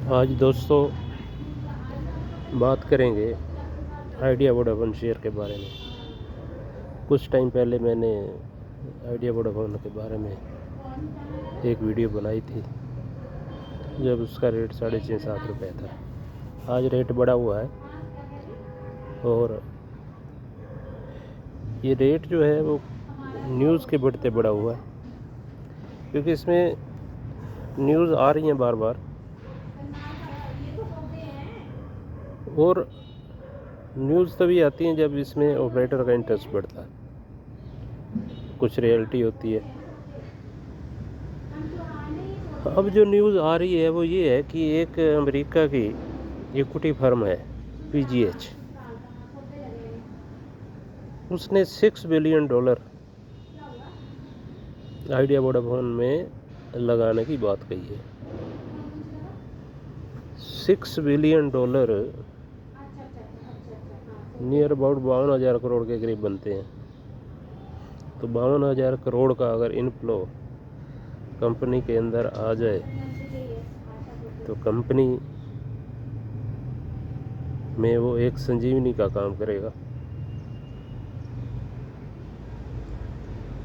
आज दोस्तों बात करेंगे आइडिया वोडाफोन शेयर के बारे में। कुछ टाइम पहले मैंने आइडिया वोडाफोन के बारे में एक वीडियो बनाई थी जब उसका रेट 6.5-7 रुपये था। आज रेट बढ़ा हुआ है और ये रेट जो है वो न्यूज़ के बढ़ते बढ़ा हुआ है, क्योंकि इसमें न्यूज़ आ रही हैं बार बार और न्यूज़ तभी आती हैं जब इसमें ऑपरेटर का इंटरेस्ट बढ़ता है, कुछ रियलिटी होती है। अब जो न्यूज़ आ रही है वो ये है कि एक अमेरिका की इक्विटी फर्म है PGH, उसने $6 बिलियन आइडिया वोडाफोन में लगाने की बात कही है। $6 बिलियन नियर अबाउट 52,000 करोड़ के करीब बनते हैं। तो 52,000 करोड़ का अगर इनफ्लो कंपनी के अंदर आ जाए तो कंपनी में वो एक संजीवनी का काम करेगा।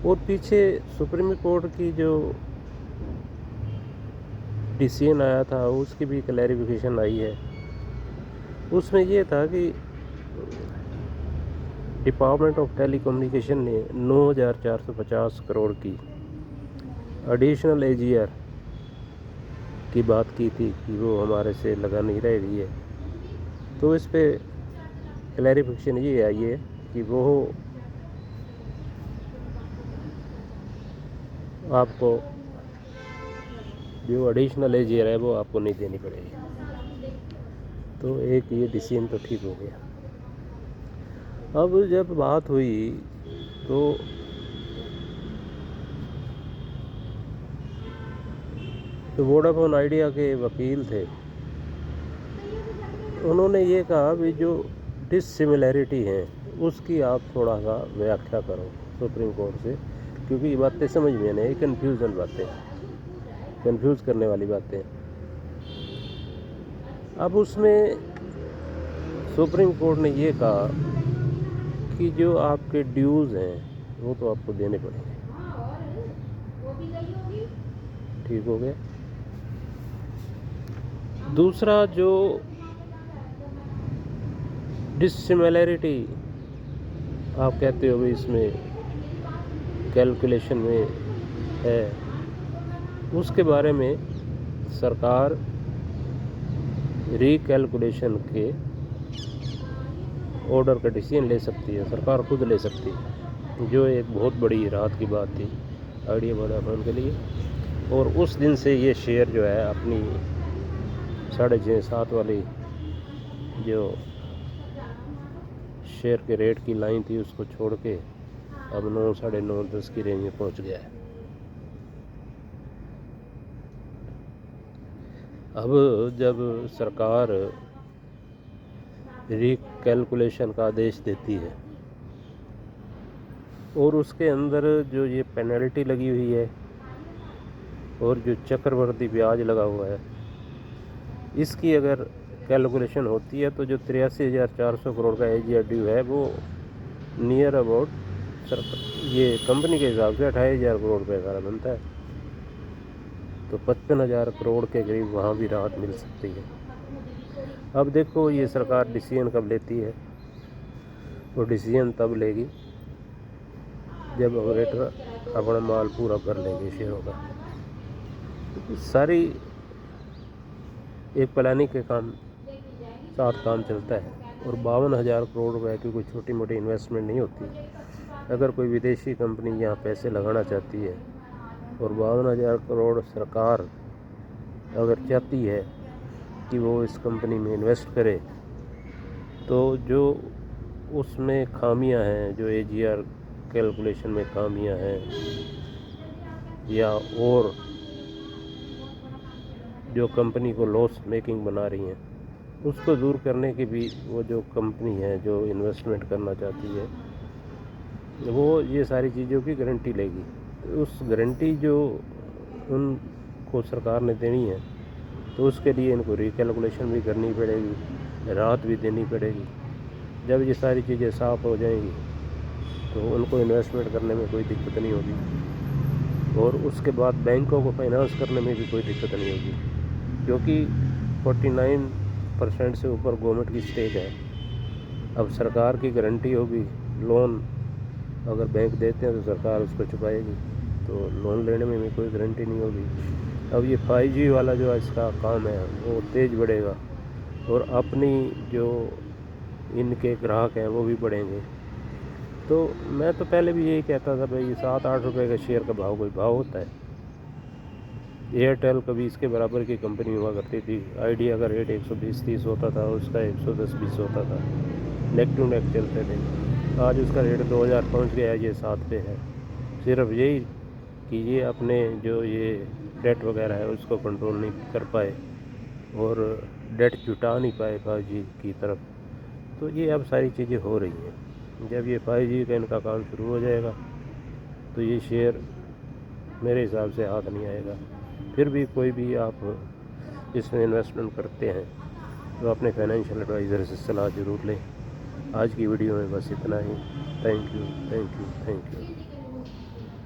और पीछे सुप्रीम कोर्ट की जो डिसीजन आया था उसकी भी क्लैरिफिकेशन आई है। उसमें ये था कि डिपार्टमेंट ऑफ टेलीकम्युनिकेशन ने 9,450 करोड़ की एडिशनल AGR की बात की थी कि वो हमारे से लगा नहीं रह रही है। तो इस पे क्लैरिफिकेशन ये आई है कि वो आपको जो एडिशनल AGR है वो आपको नहीं देनी पड़ेगी। तो एक ये डिसीजन तो ठीक हो गया। अब जब बात हुई तो वोडाफोन आइडिया के वकील थे, उन्होंने ये कहा भी जो डिससिमिलैरिटी है उसकी आप थोड़ा सा व्याख्या करो सुप्रीम कोर्ट से, क्योंकि ये बातें समझ में नहीं, कन्फ्यूज़न बातें, कंफ्यूज करने वाली बातें। अब उसमें सुप्रीम कोर्ट ने ये कहा कि जो आपके ड्यूज़ हैं वो तो आपको देने पड़ेंगे। ठीक हो गया। दूसरा जो डिससिमिलैरिटी आप कहते हो भी इसमें कैलकुलेशन में है, उसके बारे में सरकार रिकैलकुलेशन के ऑर्डर का डिसीजन ले सकती है, सरकार खुद ले सकती है, जो एक बहुत बड़ी राहत की बात थी आइडिया वोडाफोन के लिए। और उस दिन से ये शेयर जो है अपनी 6.5-7 वाली जो शेयर के रेट की लाइन थी उसको छोड़ के अब 9, 9.5, 10 की रेंज में पहुंच गया है। अब जब सरकार रिकैलकुलेशन का आदेश देती है और उसके अंदर जो ये पेनल्टी लगी हुई है और जो चक्रवर्ती ब्याज लगा हुआ है, इसकी अगर कैलकुलेशन होती है तो जो 83,400 करोड़ का AGR ड्यू है वो नियर अबाउट ये कंपनी के हिसाब से 28,000 करोड़ रुपये का बनता है। तो 55,000 करोड़ के करीब वहाँ भी राहत मिल सकती है। अब देखो ये सरकार डिसीजन कब लेती है, वो डिसीजन तब लेगी जब ऑपरेटर अपना माल पूरा कर लेंगे शेयरों का। सारी एक प्लानिंग के साथ काम चलता है और 52,000 करोड़ रुपए की कोई छोटी मोटी इन्वेस्टमेंट नहीं होती। अगर कोई विदेशी कंपनी यहाँ पैसे लगाना चाहती है और 52,000 करोड़ सरकार अगर चाहती है कि वो इस कंपनी में इन्वेस्ट करे, तो जो उसमें खामियां हैं, जो AGR कैलकुलेशन में खामियां हैं या और जो कंपनी को लॉस मेकिंग बना रही हैं, उसको दूर करने की भी वो जो कंपनी है जो इन्वेस्टमेंट करना चाहती है वो ये सारी चीज़ों की गारंटी लेगी। उस गारंटी जो उनको सरकार ने देनी है तो उसके लिए इनको रिकैलकुलेशन भी करनी पड़ेगी, राहत भी देनी पड़ेगी। जब ये सारी चीज़ें साफ़ हो जाएंगी तो उनको इन्वेस्टमेंट करने में कोई दिक्कत नहीं होगी, और उसके बाद बैंकों को फाइनेंस करने में भी कोई दिक्कत नहीं होगी, क्योंकि 49% से ऊपर गवर्नमेंट की स्टेक है। अब सरकार की गारंटी होगी, लोन अगर बैंक देते हैं तो सरकार उसको चुकाएगी, तो लोन लेने में भी कोई गारंटी नहीं होगी। अब ये 5G वाला जो इसका काम है वो तेज़ बढ़ेगा, और अपनी जो इनके ग्राहक हैं वो भी बढ़ेंगे। तो मैं तो पहले भी यही कहता था भाई 7-8 रुपये का शेयर का भाव कोई भाव होता है। एयरटेल कभी इसके बराबर की कंपनी हुआ करती थी, आइडिया का रेट 120-130 होता था, उसका 110-120 होता था, नेक टू नेक चलते थे। आज उसका रेट 2000 पहुँच गया है, ये 7 पे है। सिर्फ यही कि ये अपने जो ये डेट वगैरह है उसको कंट्रोल नहीं कर पाए और डेट जुटा नहीं पाए 5G की तरफ। तो ये अब सारी चीज़ें हो रही हैं। जब ये 5G का इनका काम शुरू हो जाएगा तो ये शेयर मेरे हिसाब से हाथ नहीं आएगा। फिर भी कोई भी आप इसमें इन्वेस्टमेंट करते हैं तो अपने फाइनेंशियल एडवाइज़र से सलाह ज़रूर लें। आज की वीडियो में बस इतना ही। Thank you, thank you, thank you.